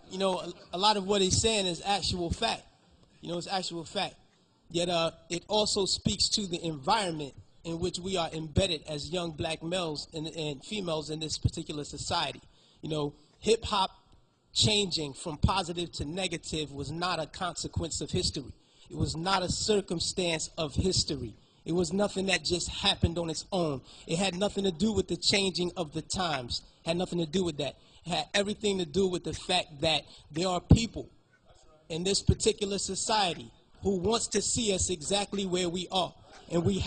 You know, a lot of what he's saying is actual fact. You know, it's actual fact. Yet it also speaks to the environment in which we are embedded as young black males and females in this particular society. You know, hip hop changing from positive to negative was not a consequence of history. It was not a circumstance of history. It was nothing that just happened on its own. It had nothing to do with the changing of the times. It had nothing to do with that. It had everything to do with the fact that there are people in this particular society who wants to see us exactly where we are. And we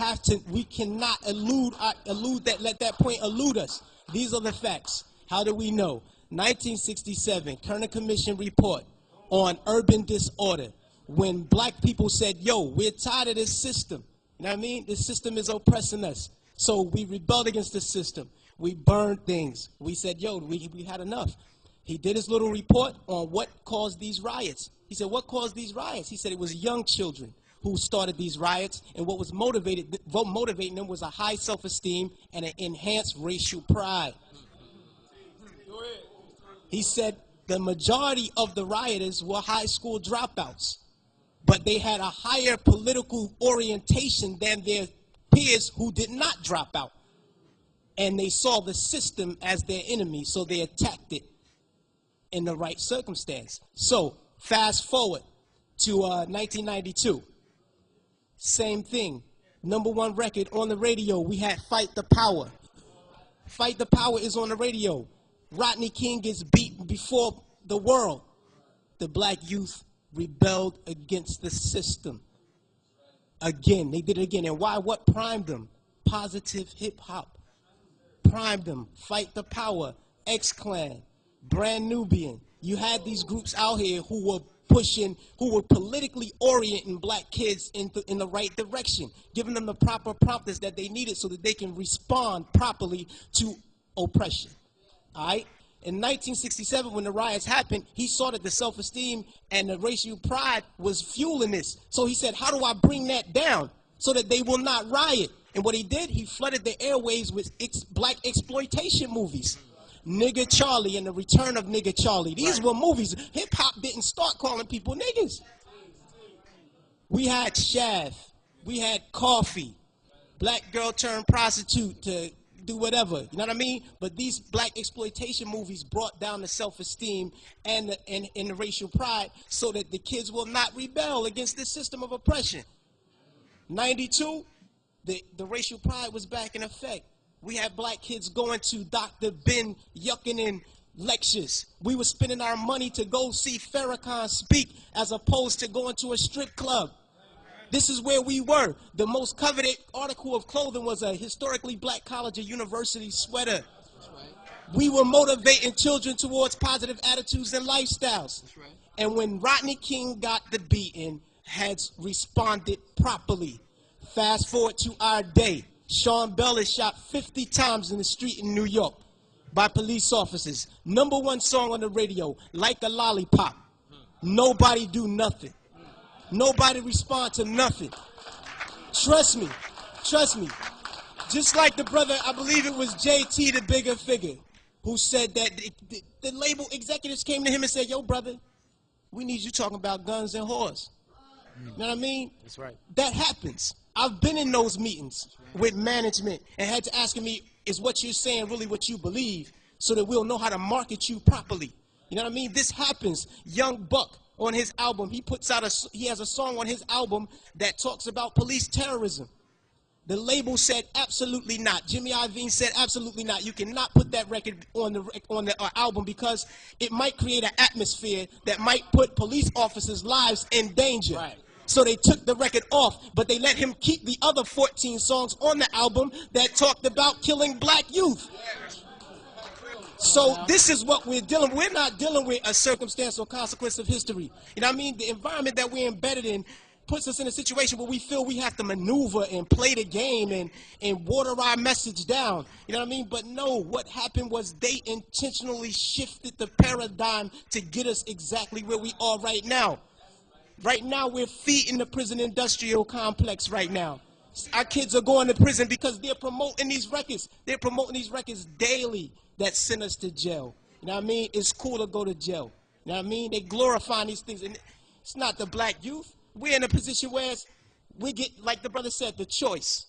cannot let that point elude us. These are the facts. How do we know? 1967, Kerner Commission report on urban disorder. When black people said, yo, we're tired of this system. You know what I mean? This system is oppressing us. So we rebelled against the system. We burned things. We said, yo, we had enough. He did his little report on what caused these riots. He said, what caused these riots? He said it was young children who started these riots, and what was motivating them was a high self-esteem and an enhanced racial pride. He said the majority of the rioters were high school dropouts, but they had a higher political orientation than their peers who did not drop out. And they saw the system as their enemy, so they attacked it in the right circumstance. So fast forward to 1992. Same thing. #1 record on the radio, we had Fight the Power. Fight the Power is on the radio. Rodney King gets beaten before the world. The black youth rebelled against the system. Again, they did it again. And why? What primed them? Positive hip hop. Primed them. Fight the Power, X-Clan, Brand Nubian. You had these groups out here who were pushing, who were politically orienting black kids in the right direction, giving them the proper promptness that they needed so that they can respond properly to oppression. All right? In 1967, when the riots happened, he saw that the self-esteem and the racial pride was fueling this. So he said, how do I bring that down so that they will not riot? And what he did, he flooded the airways with black exploitation movies. Nigga Charlie and the Return of Nigga Charlie. These were movies. Hip-hop didn't start calling people niggas. We had Shaft. We had Coffee. Black girl turned prostitute to do whatever. You know what I mean? But these black exploitation movies brought down the self-esteem and the racial pride so that the kids will not rebel against this system of oppression. 92, the racial pride was back in effect. We had black kids going to Dr. Ben Yuckinen lectures. We were spending our money to go see Farrakhan speak as opposed to going to a strip club. This is where we were. The most coveted article of clothing was a historically black college or university sweater. We were motivating children towards positive attitudes and lifestyles. And when Rodney King got the beating, heads responded properly. Fast forward to our day. Sean Bell is shot 50 times in the street in New York by police officers. #1 song on the radio, Like a Lollipop. Nobody do nothing. Nobody respond to nothing. Trust me. Trust me. Just like the brother, I believe it was JT, the bigger figure, who said that the label executives came to him and said, yo, brother, we need you talking about guns and whores. You know what I mean? That's right. That happens. I've been in those meetings with management and had to ask me, is what you're saying really what you believe so that we'll know how to market you properly? You know what I mean? This happens. Young Buck on his album, he has a song on his album that talks about police terrorism. The label said absolutely not. Jimmy Iovine said absolutely not. You cannot put that record on the album because it might create an atmosphere that might put police officers' lives in danger. Right. So they took the record off, but they let him keep the other 14 songs on the album that talked about killing black youth. So this is what we're dealing with. We're not dealing with a circumstance or consequence of history. You know what I mean? The environment that we're embedded in puts us in a situation where we feel we have to maneuver and play the game and water our message down. You know what I mean? But no, what happened was they intentionally shifted the paradigm to get us exactly where we are right now. Right now, we're feeding the prison industrial complex right now. Our kids are going to prison because they're promoting these records. They're promoting these records daily that send us to jail. You know what I mean? It's cool to go to jail. You know what I mean? They glorifying these things, and it's not the black youth. We're in a position where we get, like the brother said, the choice.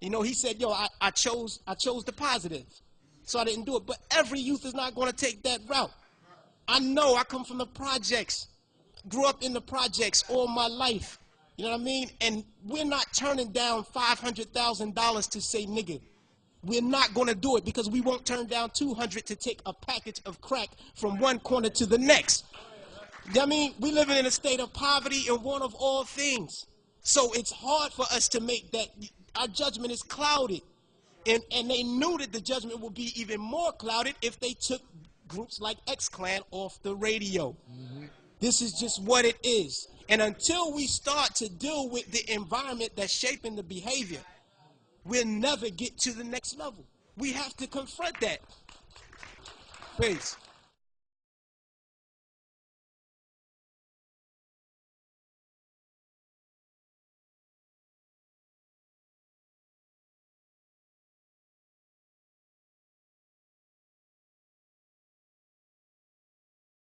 You know, he said, yo, I chose the positive, so I didn't do it. But every youth is not going to take that route. I know, I come from the projects, grew up in the projects all my life. You know what I mean? And we're not turning down $500,000 to say nigga. We're not going to do it because we won't turn down 200 to take a package of crack from one corner to the next. You know what I mean? We living in a state of poverty and want of all things. So it's hard for us to make that. Our judgment is clouded. And they knew that the judgment would be even more clouded if they took groups like X-Clan off the radio. This is just what it is. And until we start to deal with the environment that's shaping the behavior, we'll never get to the next level. We have to confront that. Peace.